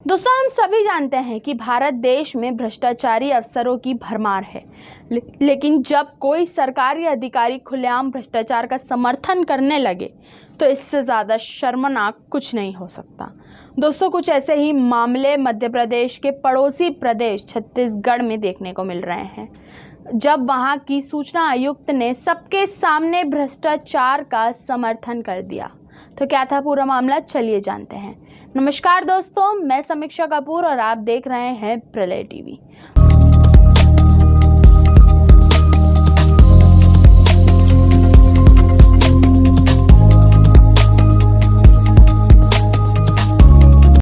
दोस्तों, हम सभी जानते हैं कि भारत देश में भ्रष्टाचारी अफसरों की भरमार है। लेकिन जब कोई सरकारी अधिकारी खुलेआम भ्रष्टाचार का समर्थन करने लगे तो इससे ज़्यादा शर्मनाक कुछ नहीं हो सकता। दोस्तों, कुछ ऐसे ही मामले मध्य प्रदेश के पड़ोसी प्रदेश छत्तीसगढ़ में देखने को मिल रहे हैं, जब वहां की सूचना आयुक्त ने सबके सामने भ्रष्टाचार का समर्थन कर दिया। तो क्या था पूरा मामला, चलिए जानते हैं। नमस्कार दोस्तों, मैं समीक्षा कपूर और आप देख रहे हैं प्रलय टीवी।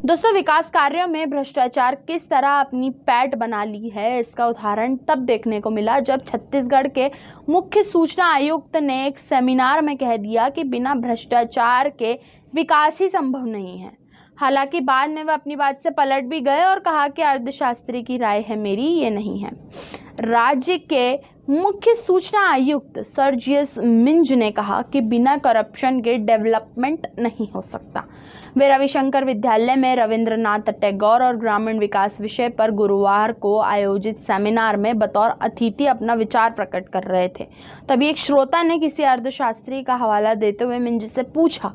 दोस्तों, विकास कार्यों में भ्रष्टाचार किस तरह अपनी पैठ बना ली है, इसका उदाहरण तब देखने को मिला जब छत्तीसगढ़ के मुख्य सूचना आयुक्त ने एक सेमिनार में कह दिया कि बिना भ्रष्टाचार के विकास ही संभव नहीं है। हालांकि बाद में वह अपनी बात से पलट भी गए और कहा कि अर्थशास्त्री की राय है, मेरी ये नहीं है। राज्य के मुख्य सूचना आयुक्त सर्जियस मिंज ने कहा कि बिना करप्शन के डेवलपमेंट नहीं हो सकता। वे रविशंकर विद्यालय में रविंद्रनाथ टैगोर और ग्रामीण विकास विषय पर गुरुवार को आयोजित सेमिनार में बतौर अतिथि अपना विचार प्रकट कर रहे थे। तभी एक श्रोता ने किसी अर्थशास्त्री का हवाला देते हुए मिंज से पूछा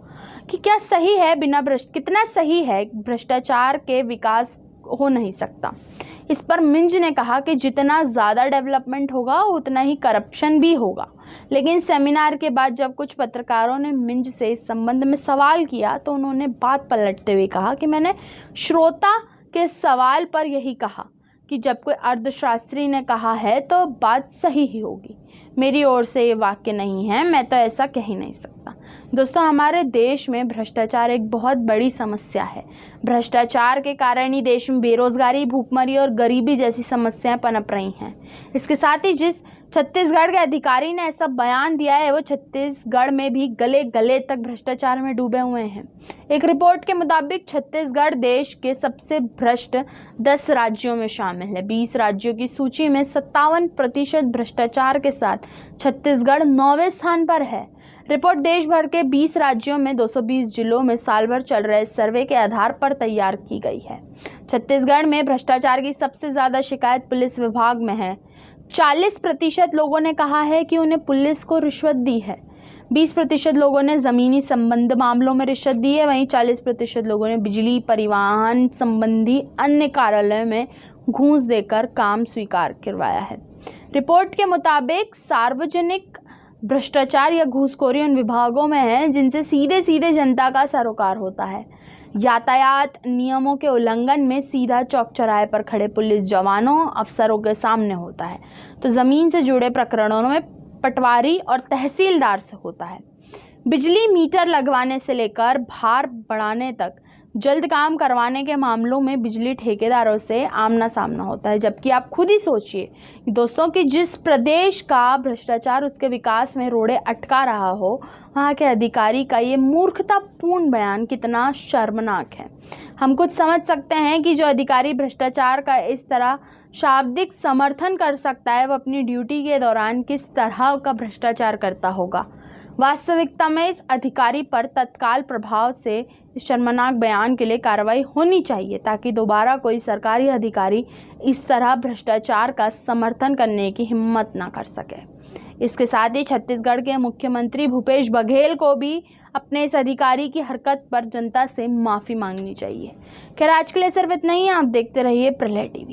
कि क्या सही है, कितना सही है भ्रष्टाचार के विकास हो नहीं सकता। इस पर मिंज ने कहा कि जितना ज़्यादा डेवलपमेंट होगा उतना ही करप्शन भी होगा। लेकिन सेमिनार के बाद जब कुछ पत्रकारों ने मिंज से इस संबंध में सवाल किया तो उन्होंने बात पलटते हुए कहा कि मैंने श्रोता के सवाल पर यही कहा कि जब कोई अर्थशास्त्री ने कहा है तो बात सही ही होगी। मेरी ओर से ये वाक्य नहीं है, मैं तो ऐसा कह ही नहीं सकता। दोस्तों, हमारे देश में भ्रष्टाचार एक बहुत बड़ी समस्या है। भ्रष्टाचार के कारण ही देश में बेरोजगारी, भूखमरी और गरीबी जैसी समस्याएं पनप रही हैं। इसके साथ ही जिस छत्तीसगढ़ के अधिकारी ने ऐसा बयान दिया है, वो छत्तीसगढ़ में भी गले गले तक भ्रष्टाचार में डूबे हुए हैं। एक रिपोर्ट के मुताबिक छत्तीसगढ़ देश के सबसे भ्रष्ट 10 राज्यों में शामिल है। 20 राज्यों की सूची में 57% भ्रष्टाचार के साथ छत्तीसगढ़ 9वें स्थान पर है। रिपोर्ट देश भर के 20 राज्यों में 220 जिलों में साल भर चल रहे सर्वे के आधार पर तैयार की गई है। छत्तीसगढ़ में भ्रष्टाचार की सबसे ज़्यादा शिकायत पुलिस विभाग में है। 40% लोगों ने कहा है कि उन्हें पुलिस को रिश्वत दी है। 20% लोगों ने ज़मीनी संबंध मामलों में रिश्वत दी है। वहीं 40% लोगों ने बिजली, परिवहन संबंधी अन्य कार्यालयों में घूस देकर काम स्वीकार करवाया है। रिपोर्ट के मुताबिक सार्वजनिक भ्रष्टाचार या घूसखोरी उन विभागों में है जिनसे सीधे सीधे जनता का सरोकार होता है। यातायात नियमों के उल्लंघन में सीधा चौक चौराहे पर खड़े पुलिस जवानों, अफसरों के सामने होता है, तो ज़मीन से जुड़े प्रकरणों में पटवारी और तहसीलदार से होता है। बिजली मीटर लगवाने से लेकर भार बढ़ाने तक जल्द काम करवाने के मामलों में बिजली ठेकेदारों से आमना सामना होता है। जबकि आप खुद ही सोचिए दोस्तों कि जिस प्रदेश का भ्रष्टाचार उसके विकास में रोड़े अटका रहा हो, वहाँ के अधिकारी का ये मूर्खतापूर्ण बयान कितना शर्मनाक है। हम कुछ समझ सकते हैं कि जो अधिकारी भ्रष्टाचार का इस तरह शाब्दिक समर्थन कर सकता है, वह अपनी ड्यूटी के दौरान किस तरह का भ्रष्टाचार करता होगा। वास्तविकता में इस अधिकारी पर तत्काल प्रभाव से इस शर्मनाक बयान के लिए कार्रवाई होनी चाहिए, ताकि दोबारा कोई सरकारी अधिकारी इस तरह भ्रष्टाचार का समर्थन करने की हिम्मत ना कर सके। इसके साथ ही छत्तीसगढ़ के मुख्यमंत्री भूपेश बघेल को भी अपने इस अधिकारी की हरकत पर जनता से माफ़ी मांगनी चाहिए। खैर, आज के लिए सिर्फ इतना ही। आप देखते रहिए प्रलय टीवी।